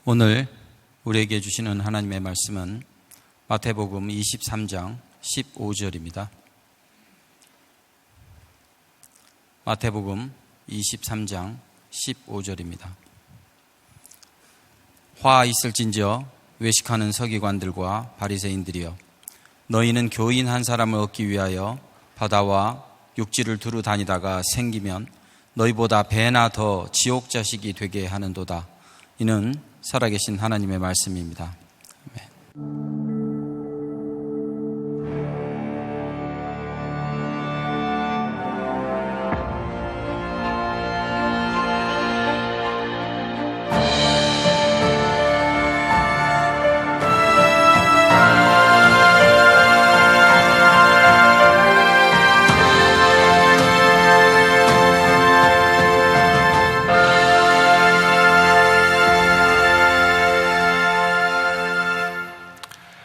오늘 우리에게 주시는 하나님의 말씀은 마태복음 23장 15절입니다. 마태복음 23장 15절입니다. 화 있을진저 외식하는 서기관들과 바리새인들이여, 너희는 교인 한 사람을 얻기 위하여 바다와 육지를 두루 다니다가 생기면 너희보다 배나 더 지옥 자식이 되게 하는도다. 이는 살아계신 하나님의 말씀입니다. 아멘.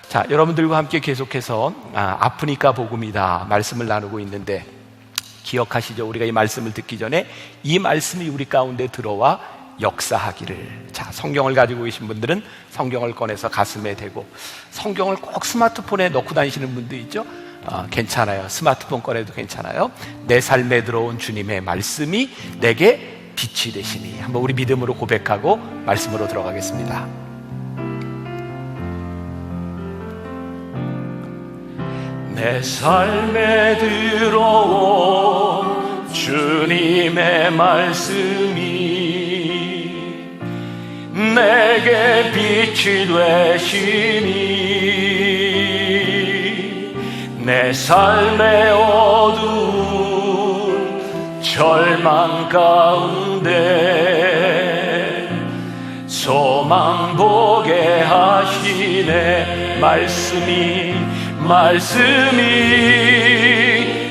자, 여러분들과 함께 계속해서 아프니까 복음이다 말씀을 나누고 있는데, 기억하시죠? 우리가 이 말씀을 듣기 전에 이 말씀이 우리 가운데 들어와 역사하기를. 자, 성경을 가지고 계신 분들은 성경을 꺼내서 가슴에 대고, 성경을 꼭 스마트폰에 넣고 다니시는 분도 있죠? 괜찮아요. 스마트폰 꺼내도 괜찮아요. 내 삶에 들어온 주님의 말씀이 내게 빛이 되시니. 한번 우리 믿음으로 고백하고 말씀으로 들어가겠습니다. 내 삶에 들어온 주님의 말씀이 내게 빛이 되시니, 내 삶의 어두운 절망 가운데 소망 보게 하시네. 말씀이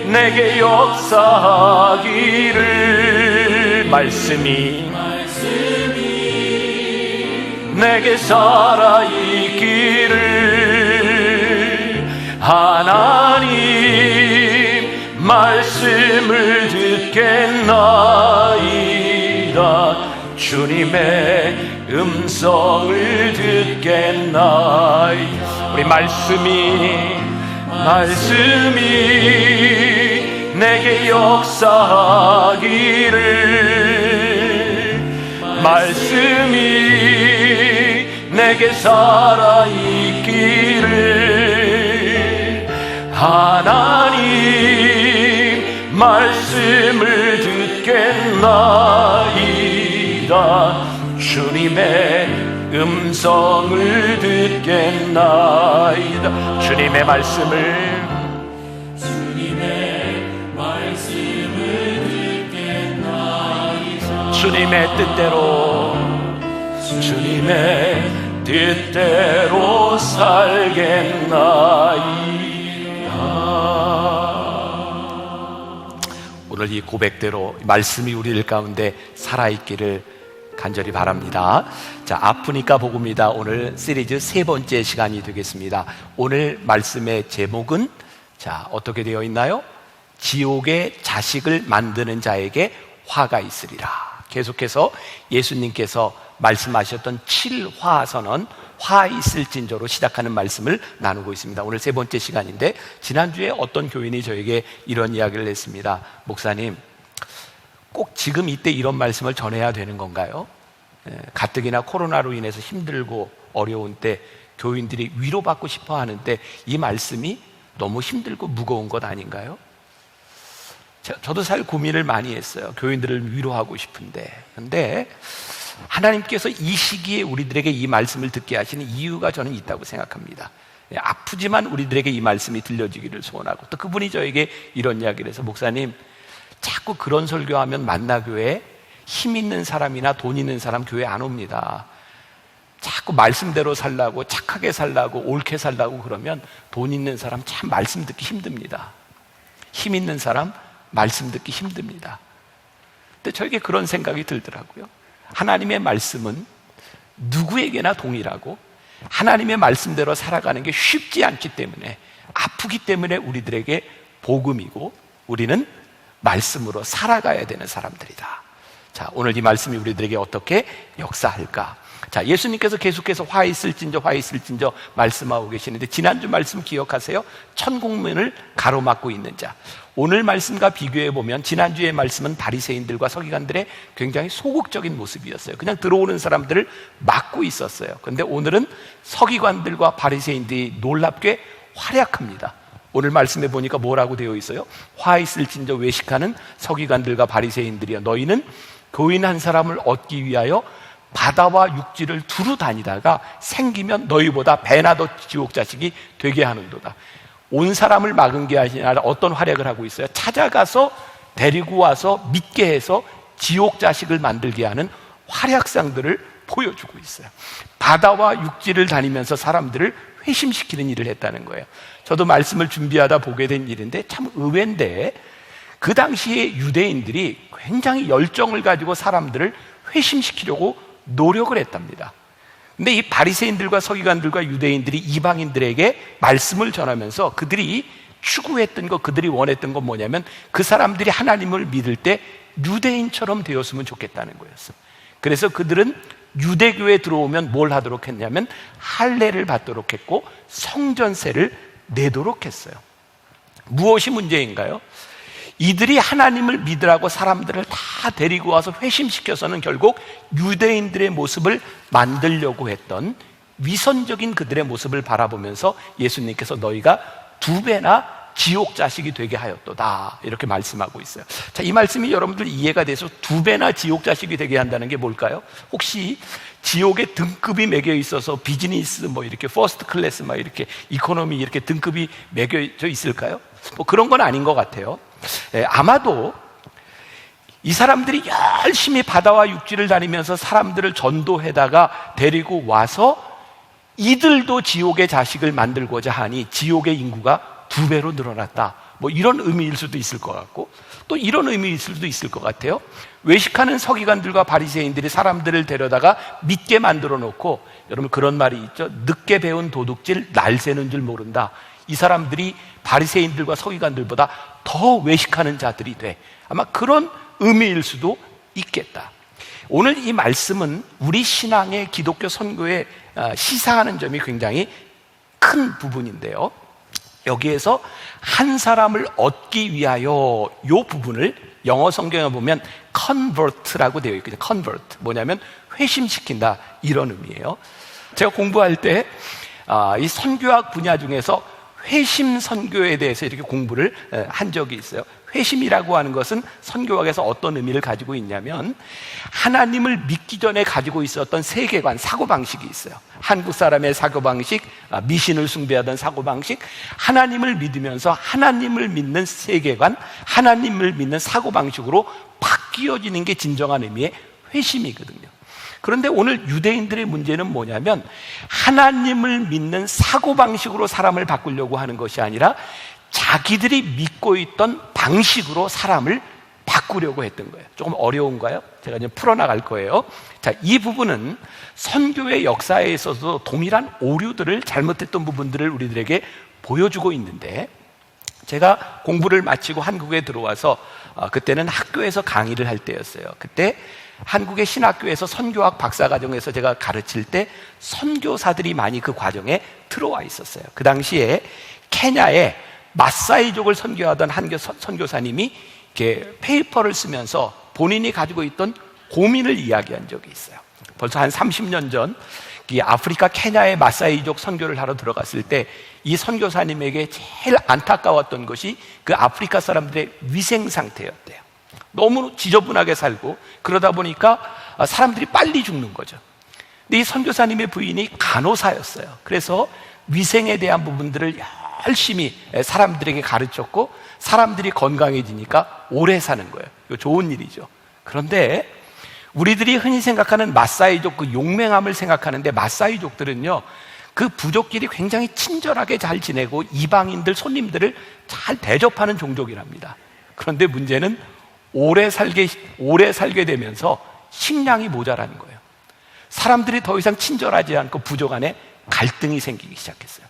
내게 역사하기를. 말씀이 내게 살아있기를. 하나님 말씀을 듣겠나이다. 주님의 음성을 듣겠나이다. 우리 말씀이 내게 역사하기를. 말씀이 내게 살아있기를. 하나님 말씀을 듣겠나이다. 주님의 음성을 듣겠나이다. 주님의 말씀을 듣겠나이다. 주님의 뜻대로 살겠나이다. 오늘 이 고백대로 말씀이 우리들 가운데 살아있기를 간절히 바랍니다. 자, 아프니까 복음이다. 오늘 시리즈 세 번째 시간이 되겠습니다. 오늘 말씀의 제목은 어떻게 되어 있나요? 지옥의 자식을 만드는 자에게 화가 있으리라. 계속해서 예수님께서 말씀하셨던 7화선언, 화 있을진저로 시작하는 말씀을 나누고 있습니다. 오늘 세 번째 시간인데, 지난주에 어떤 교인이 저에게 이런 이야기를 했습니다. 목사님, 꼭 지금 이때 이런 말씀을 전해야 되는 건가요? 가뜩이나 코로나로 인해서 힘들고 어려운 때 교인들이 위로받고 싶어 하는데 이 말씀이 너무 힘들고 무거운 것 아닌가요? 저도 사실 고민을 많이 했어요. 교인들을 위로하고 싶은데. 근데 하나님께서 이 시기에 우리들에게 이 말씀을 듣게 하시는 이유가 저는 있다고 생각합니다. 아프지만 우리들에게 이 말씀이 들려지기를 소원하고, 또 그분이 저에게 이런 이야기를 해서, 목사님, 자꾸 그런 설교하면 만나교회 힘 있는 사람이나 돈 있는 사람 교회 안 옵니다. 자꾸 말씀대로 살라고, 착하게 살라고, 옳게 살라고 그러면 돈 있는 사람 참 말씀 듣기 힘듭니다. 힘 있는 사람 말씀 듣기 힘듭니다. 근데 저에게 그런 생각이 들더라고요. 하나님의 말씀은 누구에게나 동일하고, 하나님의 말씀대로 살아가는 게 쉽지 않기 때문에, 아프기 때문에 우리들에게 복음이고, 우리는 말씀으로 살아가야 되는 사람들이다. 자, 오늘 이 말씀이 우리들에게 어떻게 역사할까? 자, 예수님께서 계속해서 화 있을진저 화 있을진저 말씀하고 계시는데, 지난주 말씀 기억하세요? 천국문을 가로막고 있는 자. 오늘 말씀과 비교해 보면 지난주의 말씀은 바리새인들과 서기관들의 굉장히 소극적인 모습이었어요. 그냥 들어오는 사람들을 막고 있었어요. 그런데 오늘은 서기관들과 바리새인들이 놀랍게 활약합니다. 오늘 말씀에 보니까 뭐라고 되어 있어요? 화 있을진저 외식하는 서기관들과 바리새인들이여, 너희는 교인 한 사람을 얻기 위하여 바다와 육지를 두루 다니다가 생기면 너희보다 배나 더 지옥 자식이 되게 하는도다. 온 사람을 막은 게 아니라 어떤 활약을 하고 있어요? 찾아가서 데리고 와서 믿게 해서 지옥 자식을 만들게 하는 활약상들을 보여주고 있어요. 바다와 육지를 다니면서 사람들을 회심시키는 일을 했다는 거예요. 저도 말씀을 준비하다 보게 된 일인데 참 의외인데, 그 당시에 유대인들이 굉장히 열정을 가지고 사람들을 회심시키려고 노력을 했답니다. 근데 이 바리새인들과 서기관들과 유대인들이 이방인들에게 말씀을 전하면서 그들이 추구했던 것, 그들이 원했던 건 뭐냐면, 그 사람들이 하나님을 믿을 때 유대인처럼 되었으면 좋겠다는 거였어요. 그래서 그들은 유대교에 들어오면 뭘 하도록 했냐면 할례를 받도록 했고 성전세를 내도록 했어요. 무엇이 문제인가요? 이들이 하나님을 믿으라고 사람들을 다 데리고 와서 회심시켜서는 결국 유대인들의 모습을 만들려고 했던 위선적인 그들의 모습을 바라보면서 예수님께서 너희가 2배나 지옥 자식이 되게 하였도다, 이렇게 말씀하고 있어요. 자, 이 말씀이 여러분들 이해가 돼서 2배나 지옥 자식이 되게 한다는 게 뭘까요? 혹시 지옥에 등급이 매겨 있어서 비즈니스 뭐 이렇게 퍼스트 클래스 막 이렇게 이코노미 이렇게 등급이 매겨져 있을까요? 뭐 그런 건 아닌 것 같아요. 아마도 이 사람들이 열심히 바다와 육지를 다니면서 사람들을 전도해다가 데리고 와서 이들도 지옥의 자식을 만들고자 하니 지옥의 인구가 2배로 늘어났다, 뭐 이런 의미일 수도 있을 것 같고, 또 이런 의미일 수도 있을 것 같아요. 외식하는 서기관들과 바리새인들이 사람들을 데려다가 믿게 만들어 놓고, 여러분 그런 말이 있죠. 늦게 배운 도둑질 날 새는 줄 모른다. 이 사람들이 바리새인들과 서기관들보다 더 외식하는 자들이 돼. 아마 그런 의미일 수도 있겠다. 오늘 이 말씀은 우리 신앙의 기독교 선교에 시사하는 점이 굉장히 큰 부분인데요, 여기에서 한 사람을 얻기 위하여, 이 부분을 영어 성경에 보면 convert라고 되어 있거든요. convert, 뭐냐면 회심시킨다, 이런 의미예요. 제가 공부할 때 이 선교학 분야 중에서 회심 선교에 대해서 이렇게 공부를 한 적이 있어요. 회심이라고 하는 것은 선교학에서 어떤 의미를 가지고 있냐면, 하나님을 믿기 전에 가지고 있었던 세계관, 사고방식이 있어요. 한국 사람의 사고방식, 미신을 숭배하던 사고방식, 하나님을 믿으면서 하나님을 믿는 세계관, 하나님을 믿는 사고방식으로 바뀌어지는 게 진정한 의미의 회심이거든요. 그런데 오늘 유대인들의 문제는 뭐냐면, 하나님을 믿는 사고방식으로 사람을 바꾸려고 하는 것이 아니라 자기들이 믿고 있던 방식으로 사람을 바꾸려고 했던 거예요. 조금 어려운가요? 제가 이제 풀어나갈 거예요. 자, 이 부분은 선교의 역사에 있어서 동일한 오류들을, 잘못했던 부분들을 우리들에게 보여주고 있는데, 제가 공부를 마치고 한국에 들어와서 그때는 학교에서 강의를 할 때였어요. 그때 한국의 신학교에서 선교학 박사과정에서 제가 가르칠 때 선교사들이 많이 그 과정에 들어와 있었어요. 그 당시에 케냐에 마사이족을 선교하던 한 선교사님이 이렇게 페이퍼를 쓰면서 본인이 가지고 있던 고민을 이야기한 적이 있어요. 벌써 한 30년 전 이 아프리카 케냐의 마사이족 선교를 하러 들어갔을 때 이 선교사님에게 제일 안타까웠던 것이 그 아프리카 사람들의 위생 상태였대요. 너무 지저분하게 살고 그러다 보니까 사람들이 빨리 죽는 거죠. 근데 이 선교사님의 부인이 간호사였어요. 그래서 위생에 대한 부분들을 열심히 사람들에게 가르쳤고 사람들이 건강해지니까 오래 사는 거예요. 이거 좋은 일이죠. 그런데 우리들이 흔히 생각하는 마사이족, 그 용맹함을 생각하는데 마사이족들은요, 그 부족끼리 굉장히 친절하게 잘 지내고 이방인들, 손님들을 잘 대접하는 종족이랍니다. 그런데 문제는 오래 살게 되면서 식량이 모자라는 거예요. 사람들이 더 이상 친절하지 않고 부족 간에 갈등이 생기기 시작했어요.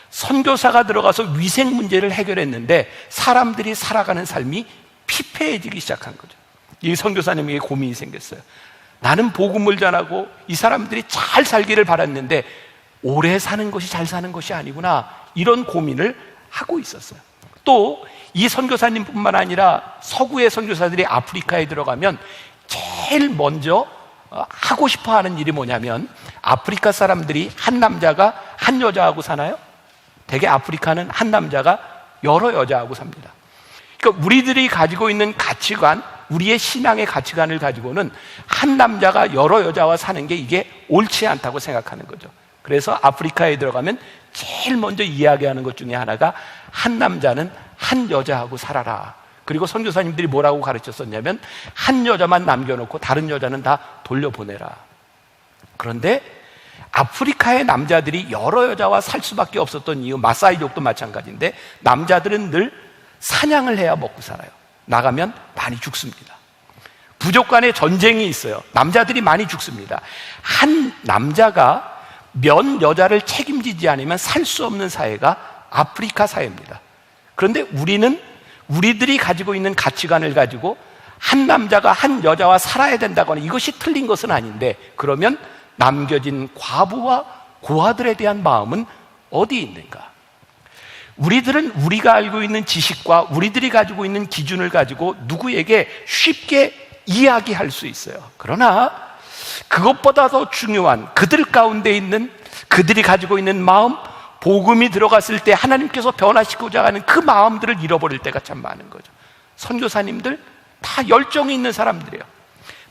선교사가 들어가서 위생 문제를 해결했는데 사람들이 살아가는 삶이 피폐해지기 시작한 거죠. 이 선교사님에게 고민이 생겼어요. 나는 복음을 전하고 이 사람들이 잘 살기를 바랐는데 오래 사는 것이 잘 사는 것이 아니구나, 이런 고민을 하고 있었어요. 또 이 선교사님뿐만 아니라 서구의 선교사들이 아프리카에 들어가면 제일 먼저 하고 싶어 하는 일이 뭐냐면, 아프리카 사람들이 한 남자가 한 여자하고 사나요? 대개 아프리카는 한 남자가 여러 여자하고 삽니다. 그러니까 우리들이 가지고 있는 가치관, 우리의 신앙의 가치관을 가지고는 한 남자가 여러 여자와 사는 게 이게 옳지 않다고 생각하는 거죠. 그래서 아프리카에 들어가면 제일 먼저 이야기하는 것 중에 하나가 한 남자는 한 여자하고 살아라. 그리고 선교사님들이 뭐라고 가르쳤었냐면 한 여자만 남겨놓고 다른 여자는 다 돌려보내라. 그런데 아프리카의 남자들이 여러 여자와 살 수밖에 없었던 이유, 마사이족도 마찬가지인데 남자들은 늘 사냥을 해야 먹고 살아요. 나가면 많이 죽습니다. 부족 간에 전쟁이 있어요. 남자들이 많이 죽습니다. 한 남자가 몇 여자를 책임지지 않으면 살 수 없는 사회가 아프리카 사회입니다. 그런데 우리는 우리들이 가지고 있는 가치관을 가지고 한 남자가 한 여자와 살아야 된다거나 이것이 틀린 것은 아닌데, 그러면 남겨진 과부와 고아들에 대한 마음은 어디 있는가? 우리들은 우리가 알고 있는 지식과 우리들이 가지고 있는 기준을 가지고 누구에게 쉽게 이야기할 수 있어요. 그러나 그것보다 더 중요한 그들 가운데 있는, 그들이 가지고 있는 마음, 복음이 들어갔을 때 하나님께서 변화시키고자 하는 그 마음들을 잃어버릴 때가 참 많은 거죠. 선교사님들 다 열정이 있는 사람들이에요.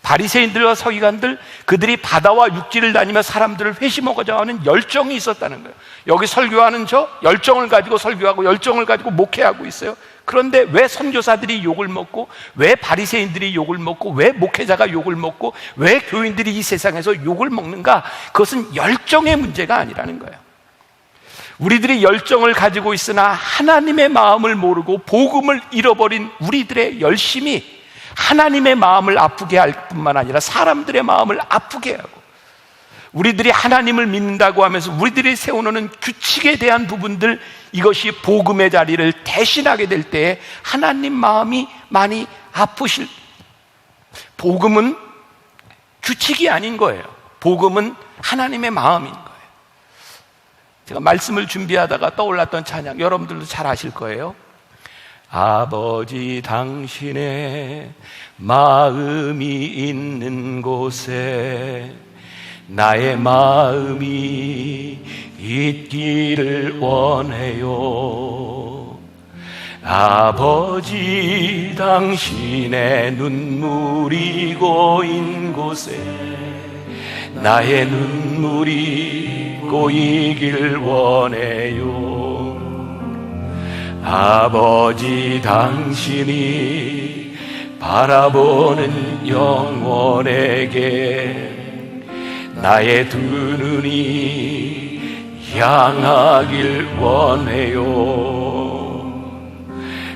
바리새인들과 서기관들, 그들이 바다와 육지를 다니며 사람들을 회심하고자 하는 열정이 있었다는 거예요. 여기 설교하는 저 열정을 가지고 설교하고 열정을 가지고 목회하고 있어요. 그런데 왜 선교사들이 욕을 먹고, 왜 바리새인들이 욕을 먹고, 왜 목회자가 욕을 먹고, 왜 교인들이 이 세상에서 욕을 먹는가? 그것은 열정의 문제가 아니라는 거예요. 우리들이 열정을 가지고 있으나 하나님의 마음을 모르고 복음을 잃어버린 우리들의 열심이 하나님의 마음을 아프게 할 뿐만 아니라 사람들의 마음을 아프게 하고, 우리들이 하나님을 믿는다고 하면서 우리들이 세워놓는 규칙에 대한 부분들, 이것이 복음의 자리를 대신하게 될 때에 하나님 마음이 많이 아프실. 복음은 규칙이 아닌 거예요. 복음은 하나님의 마음인 거예요. 제가 말씀을 준비하다가 떠올랐던 찬양, 여러분들도 잘 아실 거예요. 아버지 당신의 마음이 있는 곳에 나의 마음이 있기를 원해요. 아버지 당신의 눈물이 고인 곳에 나의 눈물이 고이길 원해요. 아버지 당신이 바라보는 영혼에게 나의 두 눈이 향하길 원해요.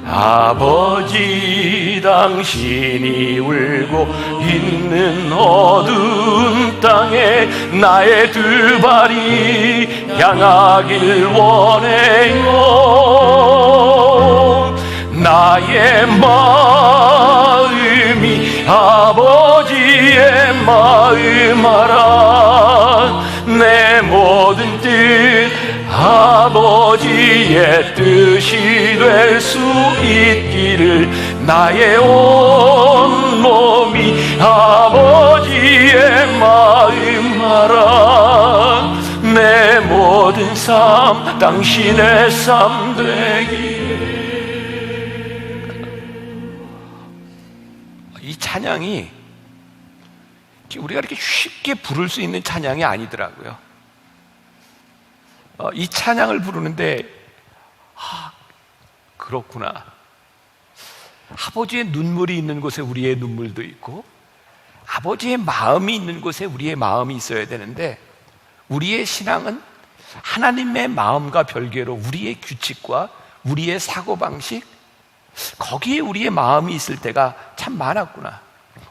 아버지 당신이 울고 있는 어두운 땅에 나의 두 발이 향하길 원해요. 나의 마음이 아버지의 마음 알아. 내 모든 뜻 아버지의 뜻이 될 수 있기를 나의 온 몸이 아버지의 마음 알아. 삶 당신의 삶 되기를. 이 찬양이 우리가 이렇게 쉽게 부를 수 있는 찬양이 아니더라고요. 이 찬양을 부르는데 그렇구나, 아버지의 눈물이 있는 곳에 우리의 눈물도 있고 아버지의 마음이 있는 곳에 우리의 마음이 있어야 되는데, 우리의 신앙은 하나님의 마음과 별개로 우리의 규칙과 우리의 사고방식, 거기에 우리의 마음이 있을 때가 참 많았구나.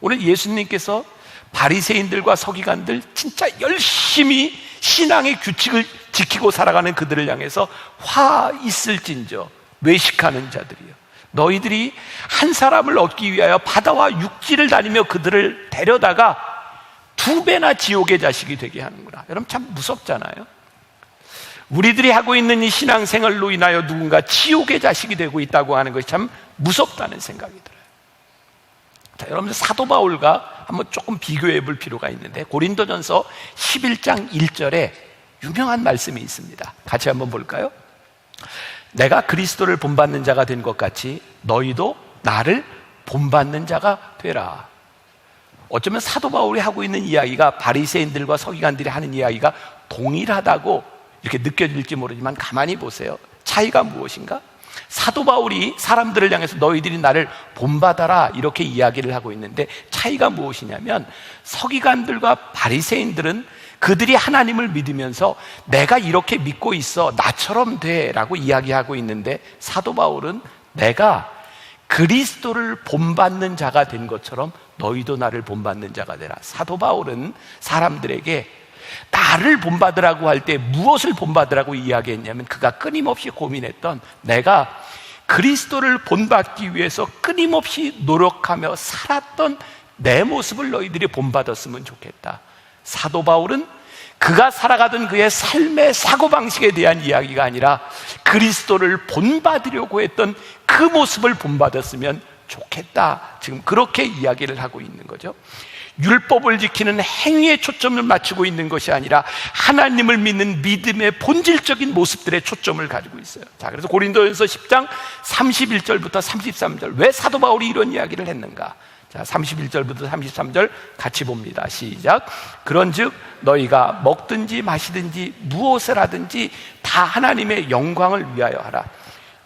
오늘 예수님께서 바리새인들과 서기관들, 진짜 열심히 신앙의 규칙을 지키고 살아가는 그들을 향해서 화 있을진저 외식하는 자들이요, 너희들이 한 사람을 얻기 위하여 바다와 육지를 다니며 그들을 데려다가 2배나 지옥의 자식이 되게 하는구나. 여러분, 참 무섭잖아요. 우리들이 하고 있는 이 신앙생활로 인하여 누군가 지옥의 자식이 되고 있다고 하는 것이 참 무섭다는 생각이 들어요. 자, 여러분들 사도 바울과 한번 조금 비교해 볼 필요가 있는데, 고린도전서 11장 1절에 유명한 말씀이 있습니다. 같이 한번 볼까요? 내가 그리스도를 본받는 자가 된 것 같이 너희도 나를 본받는 자가 되라. 어쩌면 사도 바울이 하고 있는 이야기가 바리새인들과 서기관들이 하는 이야기가 동일하다고 이렇게 느껴질지 모르지만, 가만히 보세요. 차이가 무엇인가? 사도 바울이 사람들을 향해서 너희들이 나를 본받아라 이렇게 이야기를 하고 있는데, 차이가 무엇이냐면, 서기관들과 바리새인들은 그들이 하나님을 믿으면서 내가 이렇게 믿고 있어, 나처럼 돼 라고 이야기하고 있는데, 사도 바울은 내가 그리스도를 본받는 자가 된 것처럼 너희도 나를 본받는 자가 되라. 사도 바울은 사람들에게 나를 본받으라고 할 때 무엇을 본받으라고 이야기했냐면, 그가 끊임없이 고민했던, 내가 그리스도를 본받기 위해서 끊임없이 노력하며 살았던 내 모습을 너희들이 본받았으면 좋겠다. 사도 바울은 그가 살아가던 그의 삶의 사고방식에 대한 이야기가 아니라 그리스도를 본받으려고 했던 그 모습을 본받았으면 좋겠다, 지금 그렇게 이야기를 하고 있는 거죠. 율법을 지키는 행위에 초점을 맞추고 있는 것이 아니라 하나님을 믿는 믿음의 본질적인 모습들에 초점을 가지고 있어요. 자, 그래서 고린도전서 10장 31절부터 33절, 왜 사도 바울이 이런 이야기를 했는가? 자, 31절부터 33절 같이 봅니다. 시작. 그런즉 너희가 먹든지 마시든지 무엇을 하든지 다 하나님의 영광을 위하여 하라.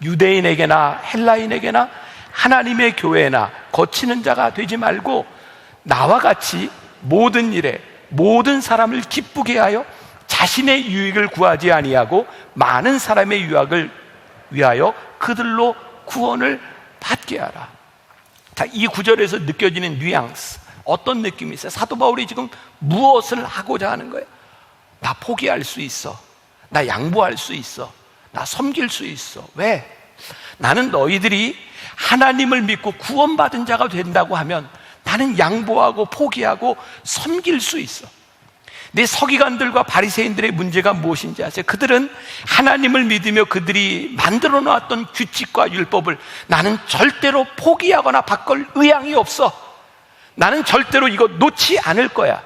유대인에게나 헬라인에게나 하나님의 교회나 거치는 자가 되지 말고 나와 같이 모든 일에 모든 사람을 기쁘게 하여 자신의 유익을 구하지 아니하고 많은 사람의 유익을 위하여 그들로 구원을 받게 하라. 자, 이 구절에서 느껴지는 뉘앙스, 어떤 느낌이 있어요? 사도 바울이 지금 무엇을 하고자 하는 거예요? 나 포기할 수 있어, 나 양보할 수 있어, 나 섬길 수 있어. 왜? 나는 너희들이 하나님을 믿고 구원받은 자가 된다고 하면 나는 양보하고 포기하고 섬길 수 있어. 내 서기관들과 바리새인들의 문제가 무엇인지 아세요? 그들은 하나님을 믿으며 그들이 만들어 놓았던 규칙과 율법을 나는 절대로 포기하거나 바꿀 의향이 없어, 나는 절대로 이거 놓지 않을 거야.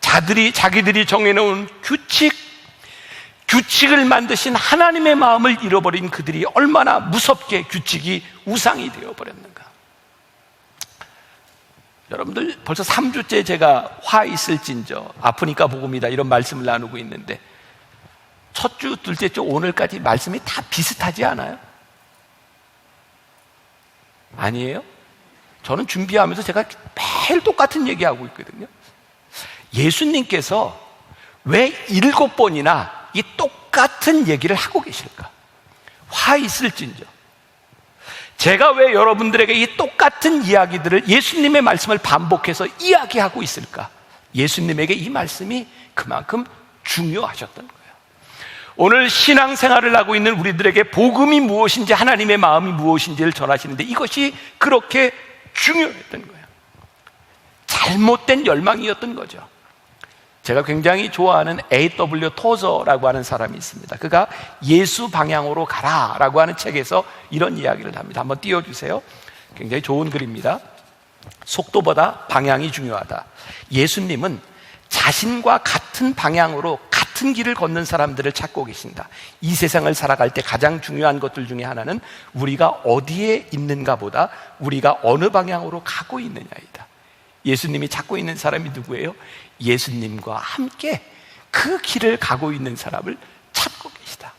자기들이 정해놓은 규칙을 만드신 하나님의 마음을 잃어버린 그들이 얼마나 무섭게 규칙이 우상이 되어버렸는가. 여러분들, 벌써 3주째 제가 화 있을진저 아프니까 복음이다 이런 말씀을 나누고 있는데, 첫 주, 둘째 주, 오늘까지 말씀이 다 비슷하지 않아요? 아니에요? 저는 준비하면서 제가 매일 똑같은 얘기하고 있거든요. 예수님께서 왜 7번이나 이 똑같은 얘기를 하고 계실까? 화 있을진저. 제가 왜 여러분들에게 이 똑같은 이야기들을, 예수님의 말씀을 반복해서 이야기하고 있을까? 예수님에게 이 말씀이 그만큼 중요하셨던 거예요. 오늘 신앙생활을 하고 있는 우리들에게 복음이 무엇인지, 하나님의 마음이 무엇인지를 전하시는데 이것이 그렇게 중요했던 거예요. 잘못된 열망이었던 거죠. 제가 굉장히 좋아하는 A.W. 토저라고 하는 사람이 있습니다. 그가 예수 방향으로 가라라고 하는 책에서 이런 이야기를 합니다. 한번 띄워주세요. 굉장히 좋은 글입니다. 속도보다 방향이 중요하다. 예수님은 자신과 같은 방향으로 같은 같은 길을 걷는 사람들을 찾고 계신다. 이 세상을 살아갈 때 가장 중요한 것들 중에 하나는 우리가 어디에 있는가 보다 우리가 어느 방향으로 가고 있느냐이다. 예수님이 찾고 있는 사람이 누구예요? 예수님과 함께 그 길을 가고 있는 사람을 찾고 계시다.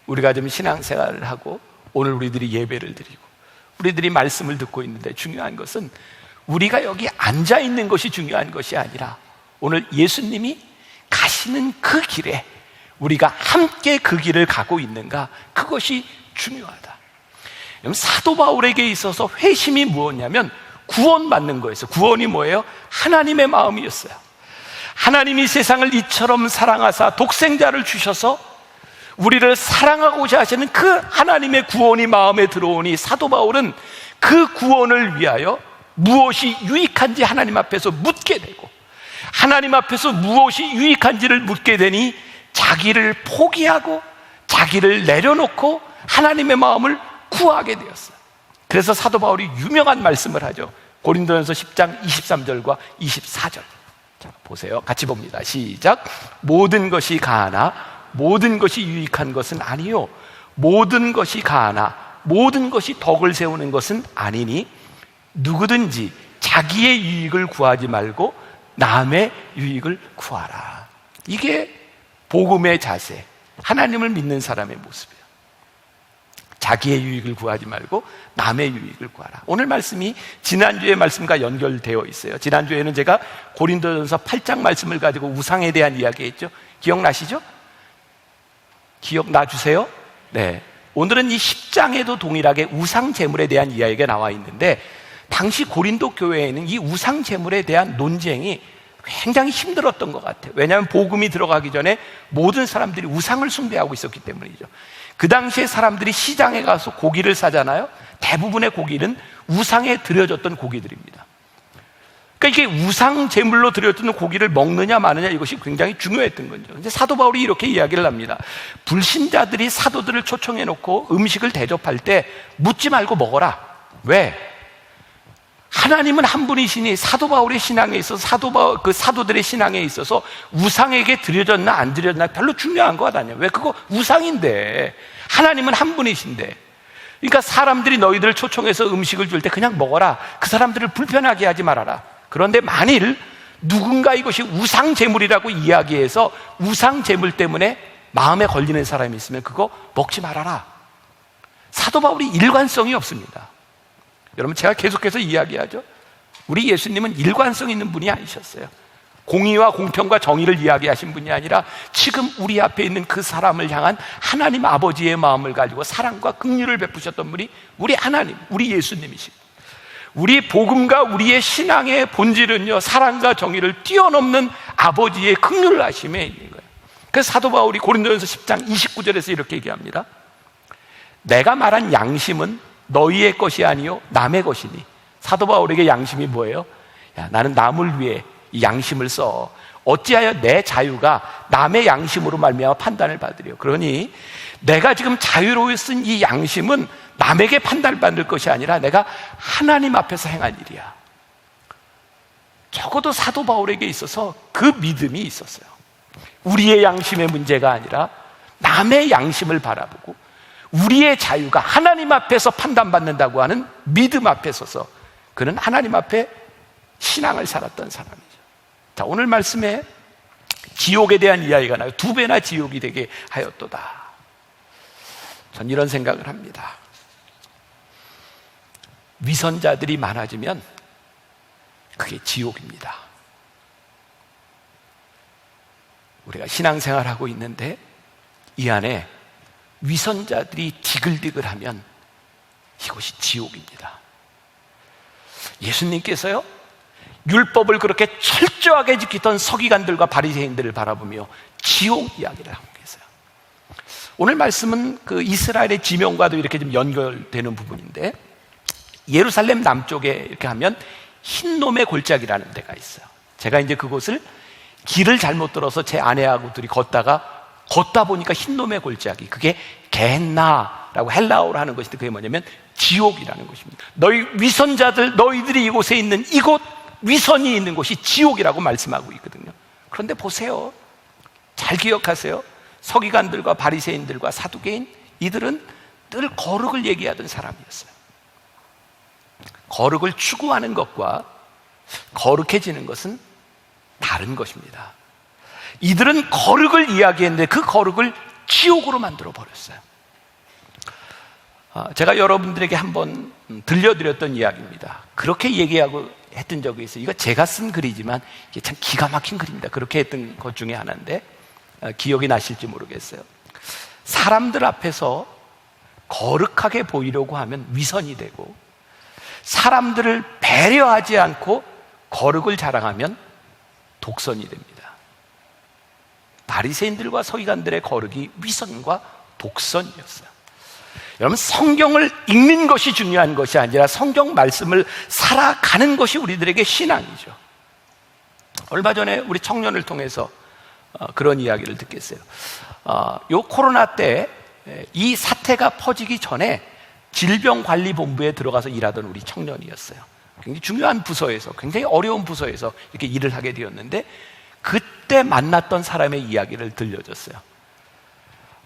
우리가 좀 신앙생활을 하고 오늘 우리들이 예배를 드리고 우리들이 말씀을 듣고 있는데 중요한 것은 우리가 여기 앉아 있는 것이 중요한 것이 아니라 오늘 예수님이 가시는 그 길에 우리가 함께 그 길을 가고 있는가, 그것이 중요하다. 사도 바울에게 있어서 회심이 무엇냐면 구원받는 거였어요. 구원이 뭐예요? 하나님의 마음이었어요. 하나님이 세상을 이처럼 사랑하사 독생자를 주셔서 우리를 사랑하고자 하시는 그 하나님의 구원이 마음에 들어오니 사도 바울은 그 구원을 위하여 무엇이 유익한지 하나님 앞에서 묻게 되고, 하나님 앞에서 무엇이 유익한지를 묻게 되니 자기를 포기하고 자기를 내려놓고 하나님의 마음을 구하게 되었어요. 그래서 사도 바울이 유명한 말씀을 하죠. 고린도전서 10장 23절과 24절. 자, 보세요. 같이 봅니다. 시작. 모든 것이 가하나 모든 것이 유익한 것은 아니요, 모든 것이 가하나 모든 것이 덕을 세우는 것은 아니니 누구든지 자기의 유익을 구하지 말고 남의 유익을 구하라. 이게 복음의 자세, 하나님을 믿는 사람의 모습이에요. 자기의 유익을 구하지 말고 남의 유익을 구하라. 오늘 말씀이 지난주의 말씀과 연결되어 있어요. 지난주에는 제가 고린도전서 8장 말씀을 가지고 우상에 대한 이야기했죠. 기억나시죠? 기억나주세요? 네. 오늘은 이 10장에도 동일하게 우상 제물에 대한 이야기가 나와 있는데, 당시 고린도 교회에는 이 우상 제물에 대한 논쟁이 굉장히 힘들었던 것 같아요. 왜냐하면 복음이 들어가기 전에 모든 사람들이 우상을 숭배하고 있었기 때문이죠. 그 당시에 사람들이 시장에 가서 고기를 사잖아요. 대부분의 고기는 우상에 드려졌던 고기들입니다. 그러니까 이게 우상 제물로 드려졌던 고기를 먹느냐 마느냐, 이것이 굉장히 중요했던 거죠. 근데 사도 바울이 이렇게 이야기를 합니다. 불신자들이 사도들을 초청해 놓고 음식을 대접할 때 묻지 말고 먹어라. 왜? 하나님은 한 분이시니 사도 바울의 신앙에 있어서 사도들의 신앙에 있어서 우상에게 드려졌나 안 드려졌나 별로 중요한 것 아니에요. 왜? 그거 우상인데 하나님은 한 분이신데. 그러니까 사람들이 너희들을 초청해서 음식을 줄 때 그냥 먹어라. 그 사람들을 불편하게 하지 말아라. 그런데 만일 누군가 이것이 우상 제물이라고 이야기해서 우상 제물 때문에 마음에 걸리는 사람이 있으면 그거 먹지 말아라. 사도 바울이 일관성이 없습니다. 여러분, 제가 계속해서 이야기하죠. 우리 예수님은 일관성 있는 분이 아니셨어요. 공의와 공평과 정의를 이야기하신 분이 아니라 지금 우리 앞에 있는 그 사람을 향한 하나님 아버지의 마음을 가지고 사랑과 긍휼을 베푸셨던 분이 우리 하나님, 우리 예수님이십니다. 우리 복음과 우리의 신앙의 본질은요, 사랑과 정의를 뛰어넘는 아버지의 긍휼하심에 있는 거예요. 그래서 사도 바울이 고린도전서 10장 29절에서 이렇게 얘기합니다. 내가 말한 양심은 너희의 것이 아니요 남의 것이니. 사도 바울에게 양심이 뭐예요? 야, 나는 남을 위해 이 양심을 써. 어찌하여 내 자유가 남의 양심으로 말미암아 판단을 받으려. 그러니 내가 지금 자유로 쓴 이 양심은 남에게 판단받을 것이 아니라 내가 하나님 앞에서 행한 일이야. 적어도 사도 바울에게 있어서 그 믿음이 있었어요. 우리의 양심의 문제가 아니라 남의 양심을 바라보고 우리의 자유가 하나님 앞에서 판단받는다고 하는 믿음 앞에 서서 그는 하나님 앞에 신앙을 살았던 사람이죠. 자, 오늘 말씀에 지옥에 대한 이야기가 나요. 2배나 지옥이 되게 하였도다. 전 이런 생각을 합니다. 위선자들이 많아지면 그게 지옥입니다. 우리가 신앙생활하고 있는데 이 안에 위선자들이 디글디글하면 이것이 지옥입니다. 예수님께서요, 율법을 그렇게 철저하게 지키던 서기관들과 바리새인들을 바라보며 지옥 이야기를 하고 계세요. 오늘 말씀은 그 이스라엘의 지명과도 이렇게 좀 연결되는 부분인데, 예루살렘 남쪽에 이렇게 하면 흰놈의 골짜기라는 데가 있어요. 제가 이제 그곳을 길을 잘못 들어서 제 아내하고 둘이 걷다 보니까 흰놈의 골짜기, 그게 게헨나라고 헬라어로 하는 것인데 그게 뭐냐면 지옥이라는 것입니다. 너희 위선자들, 너희들이 이곳에 있는 이곳, 위선이 있는 곳이 지옥이라고 말씀하고 있거든요. 그런데 보세요, 잘 기억하세요. 서기관들과 바리새인들과 사두개인, 이들은 늘 거룩을 얘기하던 사람이었어요. 거룩을 추구하는 것과 거룩해지는 것은 다른 것입니다. 이들은 거룩을 이야기했는데 그 거룩을 지옥으로 만들어 버렸어요. 제가 여러분들에게 한번 들려드렸던 이야기입니다. 그렇게 얘기하고 했던 적이 있어요. 이거 제가 쓴 글이지만 이게 참 기가 막힌 글입니다. 그렇게 했던 것 중에 하나인데 기억이 나실지 모르겠어요. 사람들 앞에서 거룩하게 보이려고 하면 위선이 되고, 사람들을 배려하지 않고 거룩을 자랑하면 독선이 됩니다. 바리새인들과 서기관들의 거룩이 위선과 독선이었어요. 여러분, 성경을 읽는 것이 중요한 것이 아니라 성경 말씀을 살아가는 것이 우리들에게 신앙이죠. 얼마 전에 우리 청년을 통해서 그런 이야기를 듣겠어요. 요 코로나 때 이 사태가 퍼지기 전에 질병관리본부에 들어가서 일하던 우리 청년이었어요. 굉장히 중요한 부서에서, 굉장히 어려운 부서에서 이렇게 일을 하게 되었는데, 그때 만났던 사람의 이야기를 들려줬어요.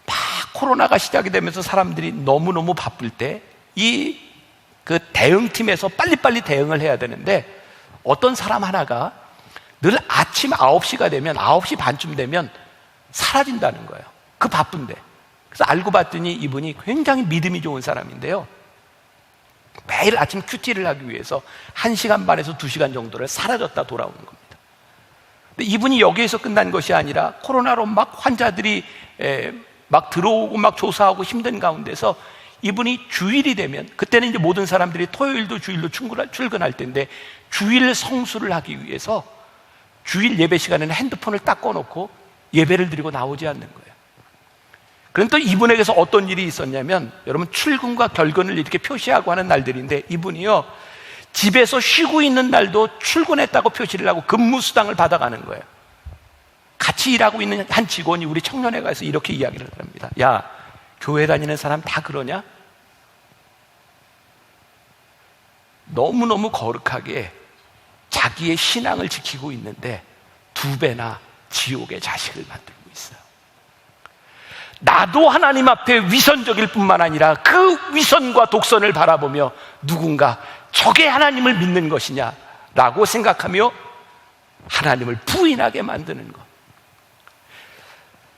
막 코로나가 시작이 되면서 사람들이 너무너무 바쁠 때 그 대응팀에서 빨리빨리 대응을 해야 되는데, 어떤 사람 하나가 늘 아침 9시가 되면, 9시 반쯤 되면 사라진다는 거예요. 그 바쁜데. 그래서 알고 봤더니 이분이 굉장히 믿음이 좋은 사람인데요, 매일 아침 큐티를 하기 위해서 1시간 반에서 2시간 정도를 사라졌다 돌아오는 겁니다. 근데 이분이 여기에서 끝난 것이 아니라 코로나로 막 환자들이 막 들어오고 막 조사하고 힘든 가운데서 이분이 주일이 되면, 그때는 이제 모든 사람들이 토요일도 주일로 출근할 때인데, 주일 성수를 하기 위해서 주일 예배 시간에는 핸드폰을 딱 꺼놓고 예배를 드리고 나오지 않는 거예요. 그런데 또 이분에게서 어떤 일이 있었냐면, 여러분, 출근과 결근을 이렇게 표시하고 하는 날들인데, 이분이요 집에서 쉬고 있는 날도 출근했다고 표시를 하고 근무수당을 받아가는 거예요. 같이 일하고 있는 한 직원이 우리 청년회 가서 이렇게 이야기를 합니다. 야, 교회 다니는 사람 다 그러냐? 너무너무 거룩하게 자기의 신앙을 지키고 있는데 2배나 지옥의 자식을 만들고 있어요. 나도 하나님 앞에 위선적일 뿐만 아니라 그 위선과 독선을 바라보며 누군가 저게 하나님을 믿는 것이냐라고 생각하며 하나님을 부인하게 만드는 것.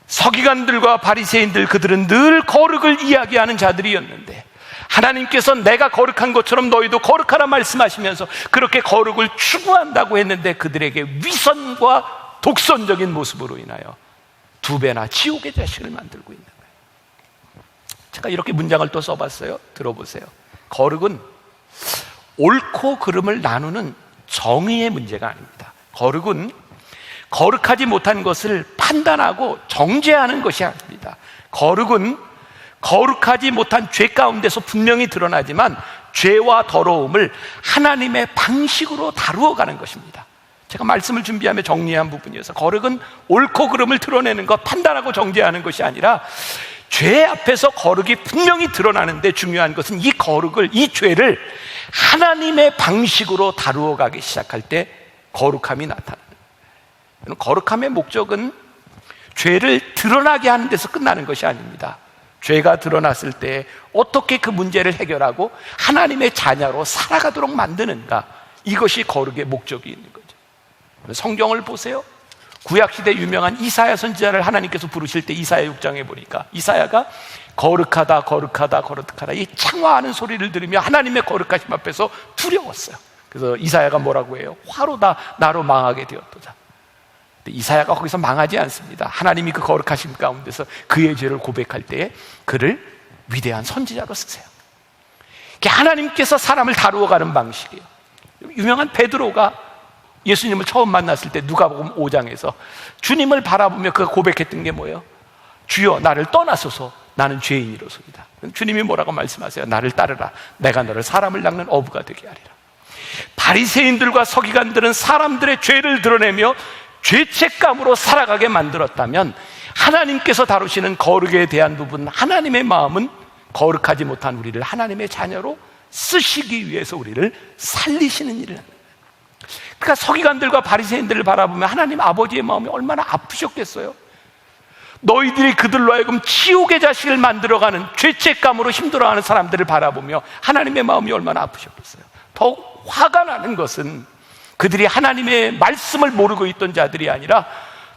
서기관들과 바리새인들, 그들은 늘 거룩을 이야기하는 자들이었는데, 하나님께서 내가 거룩한 것처럼 너희도 거룩하라 말씀하시면서 그렇게 거룩을 추구한다고 했는데, 그들에게 위선과 독선적인 모습으로 인하여 2배나 지옥의 자식을 만들고 있는 거예요. 제가 이렇게 문장을 또 써봤어요. 들어보세요. 거룩은 옳고 그름을 나누는 정의의 문제가 아닙니다. 거룩은 거룩하지 못한 것을 판단하고 정죄하는 것이 아닙니다. 거룩은 거룩하지 못한 죄 가운데서 분명히 드러나지만 죄와 더러움을 하나님의 방식으로 다루어 가는 것입니다. 제가 말씀을 준비하며 정리한 부분이어서, 거룩은 옳고 그름을 드러내는 것, 판단하고 정죄하는 것이 아니라 죄 앞에서 거룩이 분명히 드러나는데, 중요한 것은 이 거룩을, 이 죄를 하나님의 방식으로 다루어 가기 시작할 때 거룩함이 나타나는 거예요. 거룩함의 목적은 죄를 드러나게 하는 데서 끝나는 것이 아닙니다. 죄가 드러났을 때 어떻게 그 문제를 해결하고 하나님의 자녀로 살아가도록 만드는가, 이것이 거룩의 목적이 있는 거죠. 성경을 보세요. 구약시대 유명한 이사야 선지자를 하나님께서 부르실 때 이사야 6장에 보니까 이사야가 거룩하다 거룩하다 거룩하다 이 창화하는 소리를 들으며 하나님의 거룩하심 앞에서 두려웠어요. 그래서 이사야가 뭐라고 해요? 화로다 나로 망하게 되었도다. 근데 이사야가 거기서 망하지 않습니다. 하나님이 그 거룩하심 가운데서 그의 죄를 고백할 때에 그를 위대한 선지자로 쓰세요. 하나님께서 사람을 다루어가는 방식이에요. 유명한 베드로가 예수님을 처음 만났을 때 누가복음 5장에서 주님을 바라보며 그가 고백했던 게 뭐예요? 주여 나를 떠나소서 나는 죄인이로소이다. 주님이 뭐라고 말씀하세요? 나를 따르라 내가 너를 사람을 낚는 어부가 되게 하리라. 바리새인들과 서기관들은 사람들의 죄를 드러내며 죄책감으로 살아가게 만들었다면, 하나님께서 다루시는 거룩에 대한 부분, 하나님의 마음은 거룩하지 못한 우리를 하나님의 자녀로 쓰시기 위해서 우리를 살리시는 일을 합니다. 그러니까 서기관들과 바리새인들을 바라보면 하나님 아버지의 마음이 얼마나 아프셨겠어요. 너희들이 그들로 하여금 지옥의 자식을 만들어가는 죄책감으로 힘들어하는 사람들을 바라보며 하나님의 마음이 얼마나 아프셨겠어요. 더욱 화가 나는 것은 그들이 하나님의 말씀을 모르고 있던 자들이 아니라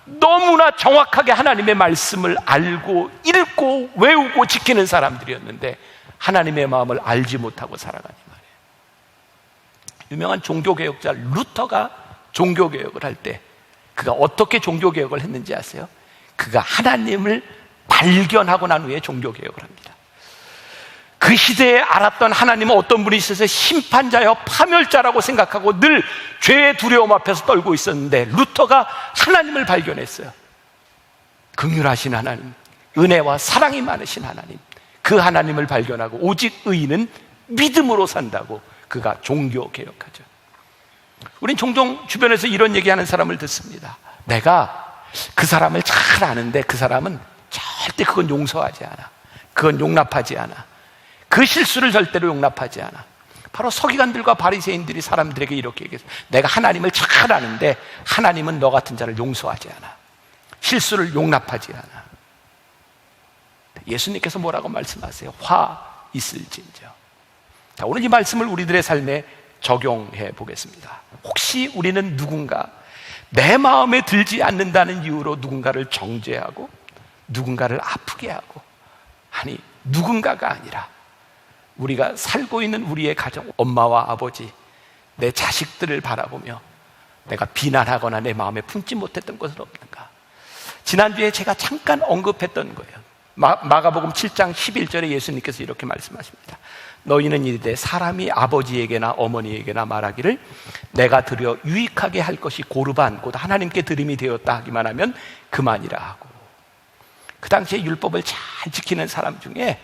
너무나 정확하게 하나님의 말씀을 알고 읽고 외우고 지키는 사람들이었는데 하나님의 마음을 알지 못하고 살아가니 말이에요. 유명한 종교개혁자 루터가 종교개혁을 할 때 그가 어떻게 종교개혁을 했는지 아세요? 그가 하나님을 발견하고 난 후에 종교개혁을 합니다. 그 시대에 알았던 하나님은 어떤 분이 있어서 심판자여 파멸자라고 생각하고 늘 죄의 두려움 앞에서 떨고 있었는데 루터가 하나님을 발견했어요. 긍휼하신 하나님, 은혜와 사랑이 많으신 하나님, 그 하나님을 발견하고 오직 의인은 믿음으로 산다고 그가 종교개혁하죠. 우린 종종 주변에서 이런 얘기하는 사람을 듣습니다. 내가 그 사람을 잘 아는데 그 사람은 절대 그건 용서하지 않아. 그건 용납하지 않아. 그 실수를 절대로 용납하지 않아. 바로 서기관들과 바리새인들이 사람들에게 이렇게 얘기했어요. 내가 하나님을 잘 아는데 하나님은 너 같은 자를 용서하지 않아. 실수를 용납하지 않아. 예수님께서 뭐라고 말씀하세요? 화 있을진저. 자, 오늘 이 말씀을 우리들의 삶에 적용해 보겠습니다. 혹시 우리는 누군가 내 마음에 들지 않는다는 이유로 누군가를 정죄하고 누군가를 아프게 하고, 아니 누군가가 아니라 우리가 살고 있는 우리의 가정, 엄마와 아버지, 내 자식들을 바라보며 내가 비난하거나 내 마음에 품지 못했던 것은 없는가? 지난주에 제가 잠깐 언급했던 거예요. 마가복음 7장 11절에 예수님께서 이렇게 말씀하십니다. 너희는 이르되 사람이 아버지에게나 어머니에게나 말하기를 내가 드려 유익하게 할 것이 고르반 곧 하나님께 드림이 되었다 하기만 하면 그만이라 하고, 그 당시에 율법을 잘 지키는 사람 중에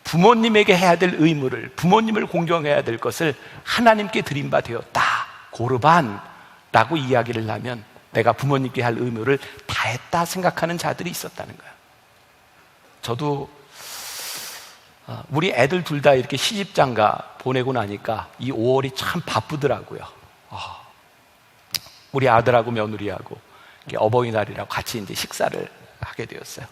부모님에게 해야 될 의무를, 부모님을 공경해야 될 것을 하나님께 드린 바 되었다, 고르반라고 이야기를 하면 내가 부모님께 할 의무를 다했다 생각하는 자들이 있었다는 거예요. 저도 우리 애들 둘 다 이렇게 시집장가 보내고 나니까 이 5월이 참 바쁘더라고요. 우리 아들하고 며느리하고 어버이날이라고 같이 이제 식사를 하게 되었어요.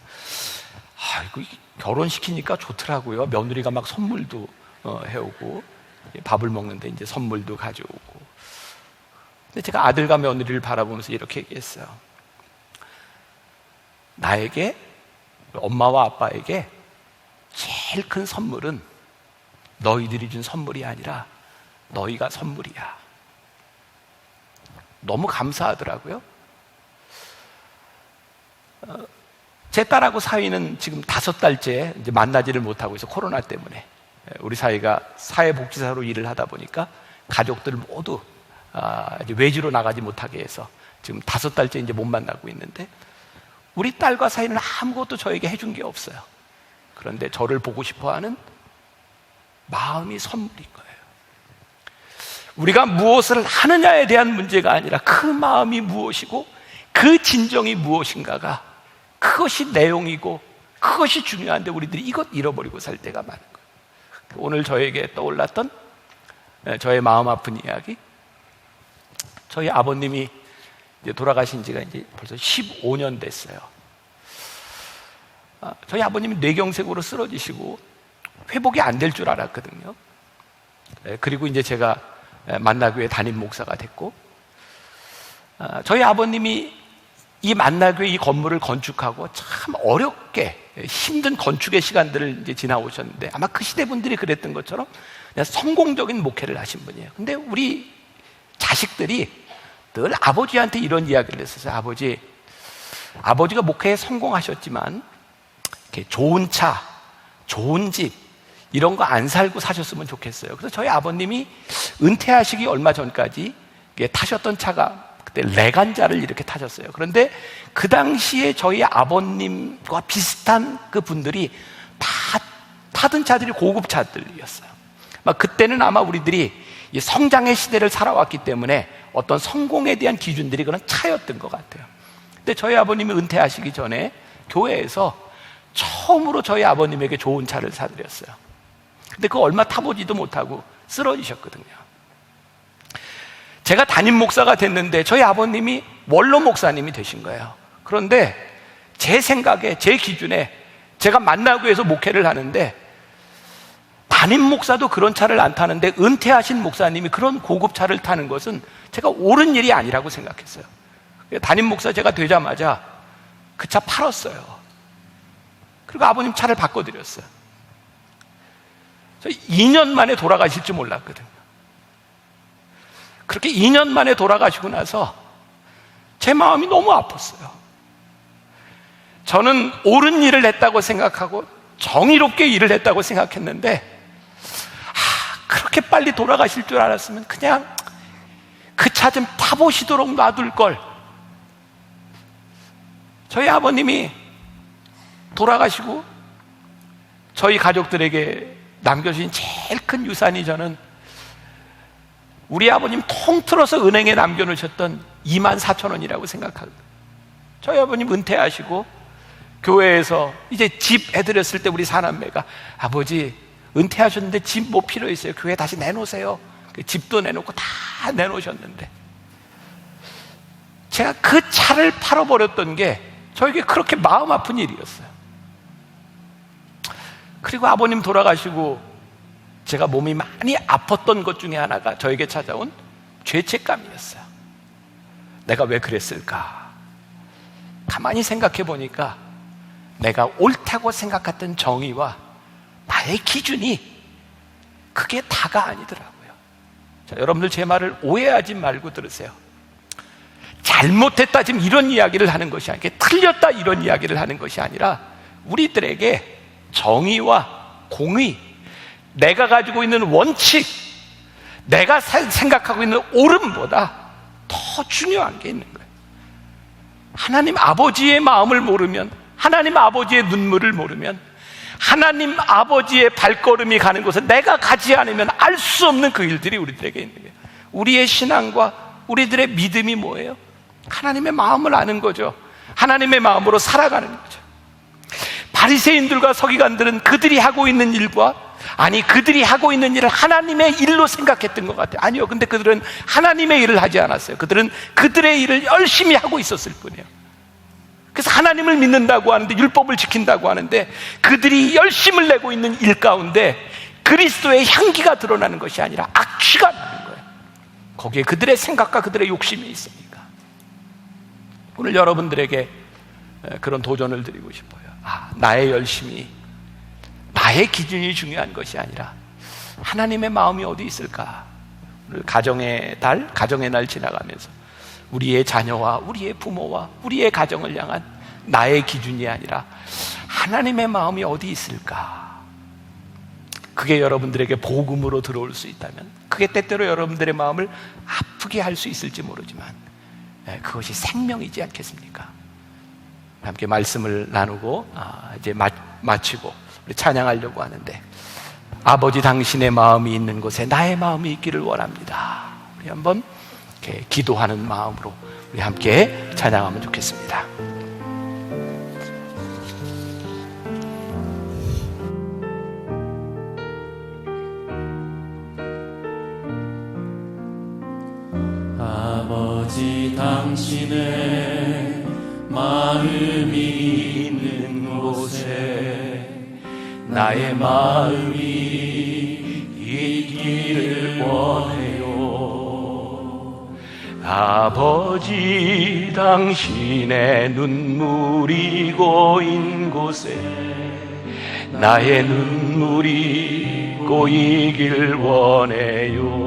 이거 결혼시키니까 좋더라고요. 며느리가 막 선물도 해오고 밥을 먹는데 이제 선물도 가져오고. 근데 제가 아들과 며느리를 바라보면서 이렇게 얘기했어요. 나에게, 엄마와 아빠에게 제일 큰 선물은 너희들이 준 선물이 아니라 너희가 선물이야. 너무 감사하더라고요. 제 딸하고 사위는 지금 5달째 이제 만나지를 못하고 있어. 코로나 때문에. 우리 사위가 사회복지사로 일을 하다 보니까 가족들을 모두 이제 외지로 나가지 못하게 해서 지금 5달째 이제 못 만나고 있는데, 우리 딸과 사위는 아무것도 저에게 해준 게 없어요. 그런데 저를 보고 싶어하는 마음이 선물인 거예요. 우리가 무엇을 하느냐에 대한 문제가 아니라 그 마음이 무엇이고 그 진정이 무엇인가가, 그것이 내용이고 그것이 중요한데 우리들이 이것 잃어버리고 살 때가 많은 거예요. 오늘 저에게 떠올랐던 저의 마음 아픈 이야기, 저희 아버님이 이제 돌아가신 지가 이제 벌써 15년 됐어요. 저희 아버님이 뇌경색으로 쓰러지시고 회복이 안 될 줄 알았거든요. 그리고 이제 제가 만나교회 담임 목사가 됐고, 저희 아버님이 이 만나교회 이 건물을 건축하고 참 어렵게 힘든 건축의 시간들을 이제 지나오셨는데, 아마 그 시대 분들이 그랬던 것처럼 그냥 성공적인 목회를 하신 분이에요. 근데 우리 자식들이 늘 아버지한테 이런 이야기를 했었어요. 아버지가 목회에 성공하셨지만 이렇게 좋은 차, 좋은 집 이런 거 안 살고 사셨으면 좋겠어요. 그래서 저희 아버님이 은퇴하시기 얼마 전까지 타셨던 차가 그때 레간자를 이렇게 타셨어요. 그런데 그 당시에 저희 아버님과 비슷한 그 분들이 다 타던 차들이 고급 차들이었어요. 그때는 아마 우리들이 이 성장의 시대를 살아왔기 때문에 어떤 성공에 대한 기준들이 그런 차였던 것 같아요. 근데 저희 아버님이 은퇴하시기 전에 교회에서 처음으로 저희 아버님에게 좋은 차를 사드렸어요. 근데 그거 얼마 타보지도 못하고 쓰러지셨거든요. 제가 담임 목사가 됐는데 저희 아버님이 원로 목사님이 되신 거예요. 그런데 제 생각에, 제 기준에 제가 만나고 해서 목회를 하는데, 담임 목사도 그런 차를 안 타는데 은퇴하신 목사님이 그런 고급 차를 타는 것은 제가 옳은 일이 아니라고 생각했어요. 담임 목사 제가 되자마자 그 차 팔았어요. 그리고 아버님 차를 바꿔드렸어요. 저 2년 만에 돌아가실 줄 몰랐거든요. 그렇게 2년 만에 돌아가시고 나서 제 마음이 너무 아팠어요. 저는 옳은 일을 했다고 생각하고 정의롭게 일을 했다고 생각했는데, 그렇게 빨리 돌아가실 줄 알았으면 그냥 그 차 좀 타보시도록 놔둘 걸. 저희 아버님이 돌아가시고 저희 가족들에게 남겨주신 제일 큰 유산이, 저는 우리 아버님 통틀어서 은행에 남겨놓으셨던 24,000원이라고 생각하거든요. 저희 아버님 은퇴하시고 교회에서 이제 집 해드렸을 때 우리 사남매가, 아버지 은퇴하셨는데 집 뭐 필요 있어요? 교회 다시 내놓으세요. 집도 내놓고 다 내놓으셨는데, 제가 그 차를 팔아버렸던 게 저에게 그렇게 마음 아픈 일이었어요. 그리고 아버님 돌아가시고 제가 몸이 많이 아팠던 것 중에 하나가 저에게 찾아온 죄책감이었어요. 내가 왜 그랬을까? 가만히 생각해 보니까 내가 옳다고 생각했던 정의와 나의 기준이 그게 다가 아니더라고요. 자, 여러분들 제 말을 오해하지 말고 들으세요. 잘못했다 지금 이런 이야기를 하는 것이 아니라, 틀렸다 이런 이야기를 하는 것이 아니라, 우리들에게 정의와 공의, 내가 가지고 있는 원칙, 내가 생각하고 있는 옳음보다 더 중요한 게 있는 거예요. 하나님 아버지의 마음을 모르면, 하나님 아버지의 눈물을 모르면, 하나님 아버지의 발걸음이 가는 곳에 내가 가지 않으면 알 수 없는 그 일들이 우리들에게 있는 거예요. 우리의 신앙과 우리들의 믿음이 뭐예요? 하나님의 마음을 아는 거죠. 하나님의 마음으로 살아가는 거죠. 바리새인들과 서기관들은 그들이 하고 있는 일과, 그들이 하고 있는 일을 하나님의 일로 생각했던 것 같아요. 아니요, 근데 그들은 하나님의 일을 하지 않았어요. 그들은 그들의 일을 열심히 하고 있었을 뿐이에요. 그래서 하나님을 믿는다고 하는데, 율법을 지킨다고 하는데, 그들이 열심을 내고 있는 일 가운데 그리스도의 향기가 드러나는 것이 아니라 악취가 나는 거예요. 거기에 그들의 생각과 그들의 욕심이 있으니까. 오늘 여러분들에게 그런 도전을 드리고 싶어요. 나의 열심이, 나의 기준이 중요한 것이 아니라 하나님의 마음이 어디 있을까? 오늘 가정의 달, 가정의 날 지나가면서 우리의 자녀와 우리의 부모와 우리의 가정을 향한 나의 기준이 아니라 하나님의 마음이 어디 있을까? 그게 여러분들에게 복음으로 들어올 수 있다면, 그게 때때로 여러분들의 마음을 아프게 할 수 있을지 모르지만 그것이 생명이지 않겠습니까? 함께 말씀을 나누고 이제 마치고 우리 찬양하려고 하는데, 아버지 당신의 마음이 있는 곳에 나의 마음이 있기를 원합니다. 우리 한번 이렇게 기도하는 마음으로 우리 함께 찬양하면 좋겠습니다. 아버지 당신의 마음이 있는 곳에 나의 마음이 있기를 원해요. 아버지 당신의 눈물이 고인 곳에 나의 눈물이 고이길 원해요.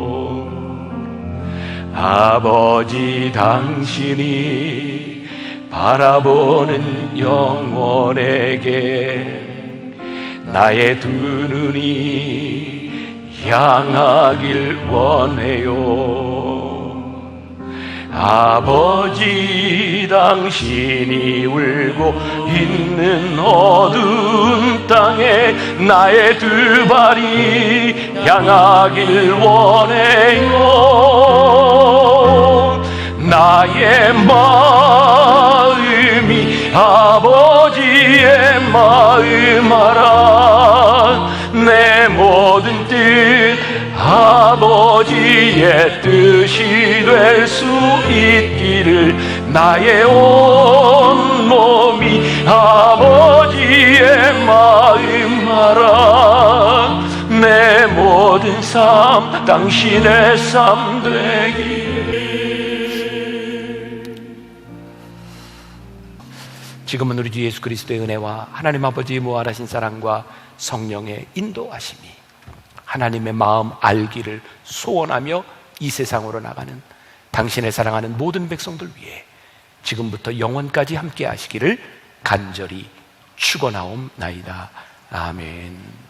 아버지 당신이 바라보는 영혼에게 나의 두 눈이 향하길 원해요. 아버지 당신이 울고 있는 어두운 땅에 나의 두 발이 향하길 원해요. 나의 마음이 아버지의 마음 알아. 내 모든 뜻 아버지의 뜻이 될 수 있기를 나의 온 몸이 아버지의 마음 알아. 내 모든 삶 당신의 삶 되기를. 지금은 우리 주 예수 그리스도의 은혜와 하나님 아버지의 무한하신 사랑과 성령의 인도하심이 하나님의 마음 알기를 소원하며 이 세상으로 나가는 당신의 사랑하는 모든 백성들 위해 지금부터 영원까지 함께 하시기를 간절히 축원하옵나이다. 아멘.